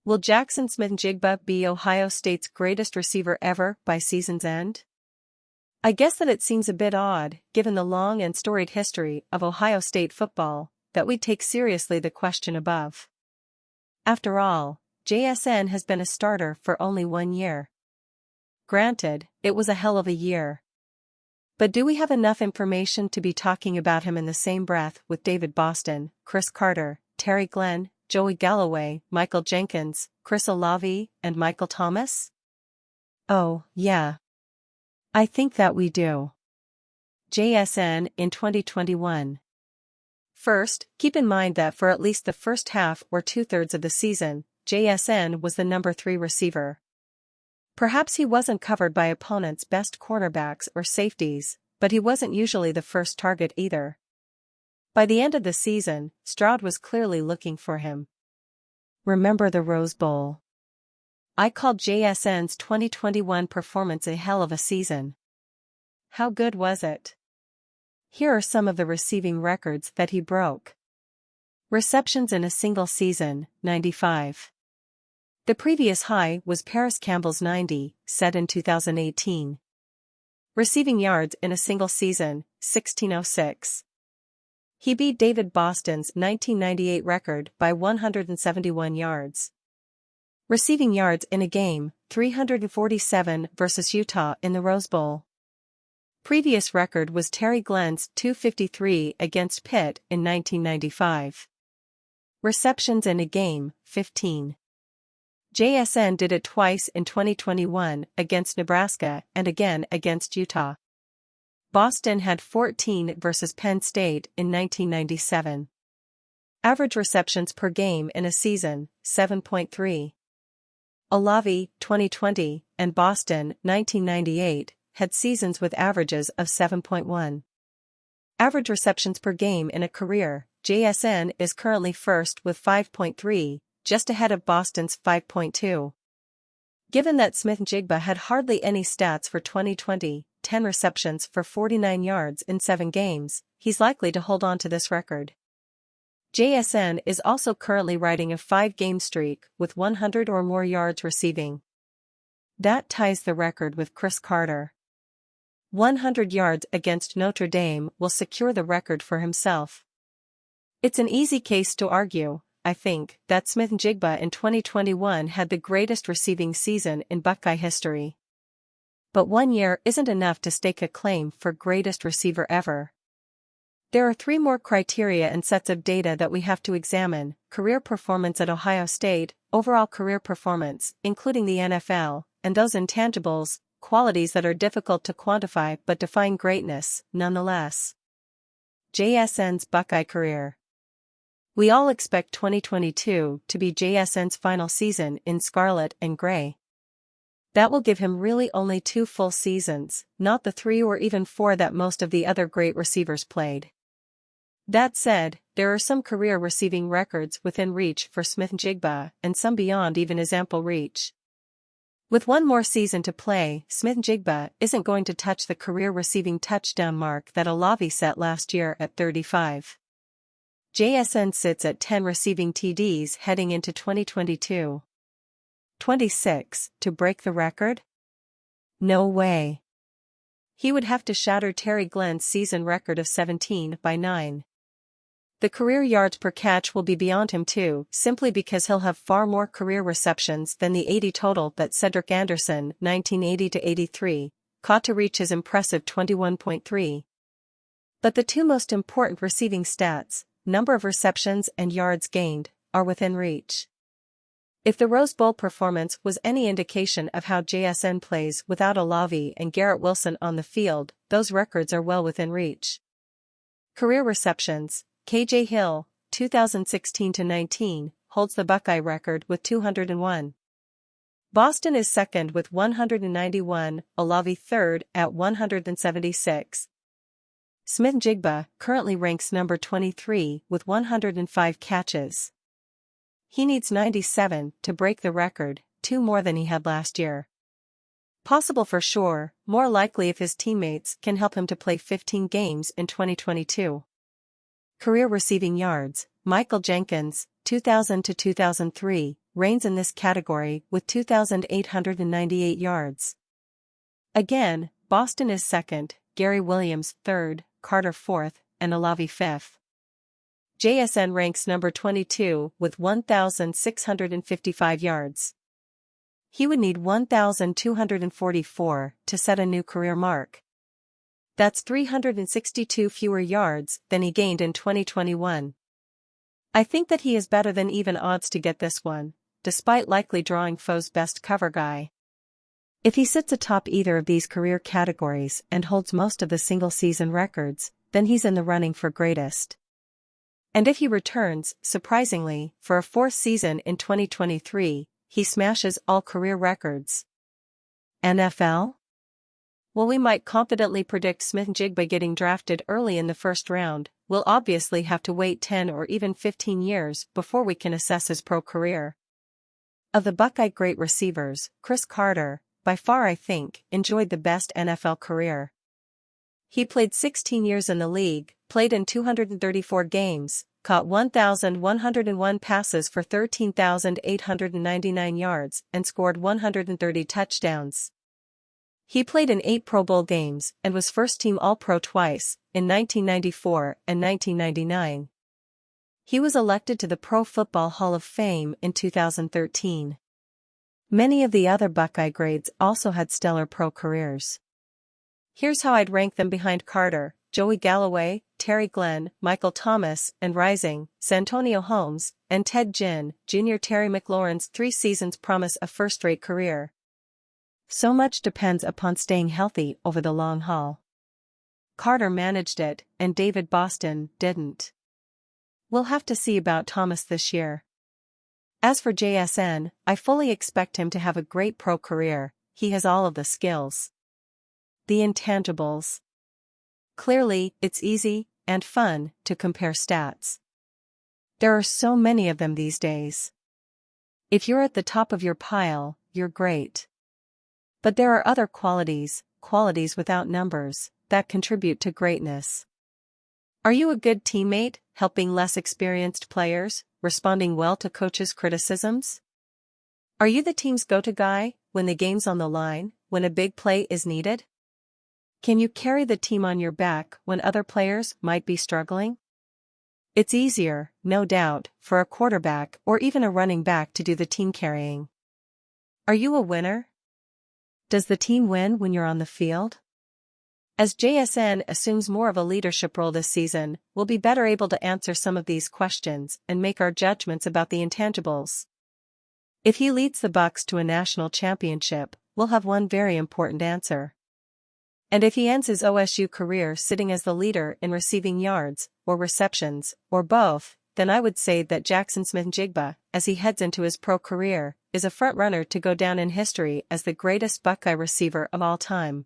Will Jaxon Smith-Njigba be Ohio State's greatest receiver ever by season's end? I guess that it seems a bit odd, given the long and storied history of Ohio State football, that we take seriously the question above. After all, JSN has been a starter for only 1 year. Granted, it was a hell of a year. But do we have enough information to be talking about him in the same breath with David Boston, Cris Carter, Terry Glenn, Joey Galloway, Michael Jenkins, Chris Olave, and Michael Thomas? Oh, yeah. I think that we do. JSN in 2021. First, keep in mind that for at least the first half or 2/3 of the season, JSN was the number 3 receiver. Perhaps he wasn't covered by opponents' best cornerbacks or safeties, but he wasn't usually the first target either. By the end of the season, Stroud was clearly looking for him. Remember the Rose Bowl? I called JSN's 2021 performance a hell of a season. How good was it? Here are some of the receiving records that he broke. Receptions in a single season, 95. The previous high was Paris Campbell's 90, set in 2018. Receiving yards in a single season, 1606. He beat David Boston's 1998 record by 171 yards. Receiving yards in a game, 347 versus Utah in the Rose Bowl. Previous record was Terry Glenn's 253 against Pitt in 1995. Receptions in a game, 15. JSN did it twice in 2021 against Nebraska and again against Utah. Boston had 14 versus Penn State in 1997. Average receptions per game in a season, 7.3. Olave, 2020, and Boston, 1998, had seasons with averages of 7.1. Average receptions per game in a career, JSN is currently first with 5.3, just ahead of Boston's 5.2. Given that Smith-Njigba had hardly any stats for 2020, 10 receptions for 49 yards in 7 games, he's likely to hold on to this record. JSN is also currently riding a 5-game streak with 100 or more yards receiving. That ties the record with Cris Carter. 100 yards against Notre Dame will secure the record for himself. It's an easy case to argue, I think, that Smith-Njigba in 2021 had the greatest receiving season in Buckeye history. But 1 year isn't enough to stake a claim for greatest receiver ever. There are 3 more criteria and sets of data that we have to examine: career performance at Ohio State, overall career performance, including the NFL, and those intangibles, qualities that are difficult to quantify but define greatness, nonetheless. JSN's Buckeye career. We all expect 2022 to be JSN's final season in scarlet and gray. That will give him really only 2 full seasons, not the 3 or even 4 that most of the other great receivers played. That said, there are some career receiving records within reach for Smith-Njigba and some beyond even his ample reach. With 1 more season to play, Smith-Njigba isn't going to touch the career receiving touchdown mark that Olave set last year at 35. JSN sits at 10 receiving TDs heading into 2022. 26 to break the record? No way. He would have to shatter Terry Glenn's season record of 17 by 9. The career yards per catch will be beyond him too, simply because he'll have far more career receptions than the 80 total that Cedric Anderson, 1980-83, caught to reach his impressive 21.3. But the 2 most important receiving stats, number of receptions and yards gained, are within reach. If the Rose Bowl performance was any indication of how JSN plays without Olave and Garrett Wilson on the field, those records are well within reach. Career receptions, KJ Hill, 2016-19, holds the Buckeye record with 201. Boston is second with 191, Olave third at 176. Smith-Njigba currently ranks number 23 with 105 catches. He needs 97 to break the record, 2 more than he had last year. Possible for sure, more likely if his teammates can help him to play 15 games in 2022. Career receiving yards, Michael Jenkins, 2000-2003, reigns in this category with 2,898 yards. Again, Boston is second, Gary Williams third, Carter fourth, and Olave fifth. JSN ranks number 22 with 1,655 yards. He would need 1,244 to set a new career mark. That's 362 fewer yards than he gained in 2021. I think that he is better than even odds to get this one, despite likely drawing foes best cover guy. If he sits atop either of these career categories and holds most of the single-season records, then he's in the running for greatest. And if he returns, surprisingly, for a fourth season in 2023, he smashes all career records. NFL? While we might confidently predict Smith-Njigba getting drafted early in the first round, we'll obviously have to wait 10 or even 15 years before we can assess his pro career. Of the Buckeye great receivers, Cris Carter, by far I think, enjoyed the best NFL career. He played 16 years in the league, played in 234 games, caught 1,101 passes for 13,899 yards, and scored 130 touchdowns. He played in 8 Pro Bowl games and was first-team All-Pro twice, in 1994 and 1999. He was elected to the Pro Football Hall of Fame in 2013. Many of the other Buckeye grades also had stellar pro careers. Here's how I'd rank them behind Carter: Joey Galloway, Terry Glenn, Michael Thomas, and rising, Santonio Holmes, and Ted Ginn, Jr. Terry McLaurin's 3 seasons promise a first-rate career. So much depends upon staying healthy over the long haul. Carter managed it, and David Boston didn't. We'll have to see about Thomas this year. As for JSN, I fully expect him to have a great pro career. He has all of the skills. The intangibles. Clearly, it's easy and fun to compare stats. There are so many of them these days. If you're at the top of your pile, you're great. But there are other qualities without numbers, that contribute to greatness. Are you a good teammate, helping less experienced players, responding well to coaches' criticisms? Are you the team's go-to guy, when the game's on the line, when a big play is needed? Can you carry the team on your back when other players might be struggling? It's easier, no doubt, for a quarterback or even a running back to do the team carrying. Are you a winner? Does the team win when you're on the field? As JSN assumes more of a leadership role this season, we'll be better able to answer some of these questions and make our judgments about the intangibles. If he leads the Bucs to a national championship, we'll have one very important answer. And if he ends his OSU career sitting as the leader in receiving yards, or receptions, or both, then I would say that Jaxon Smith-Njigba, as he heads into his pro career, is a front-runner to go down in history as the greatest Buckeye receiver of all time.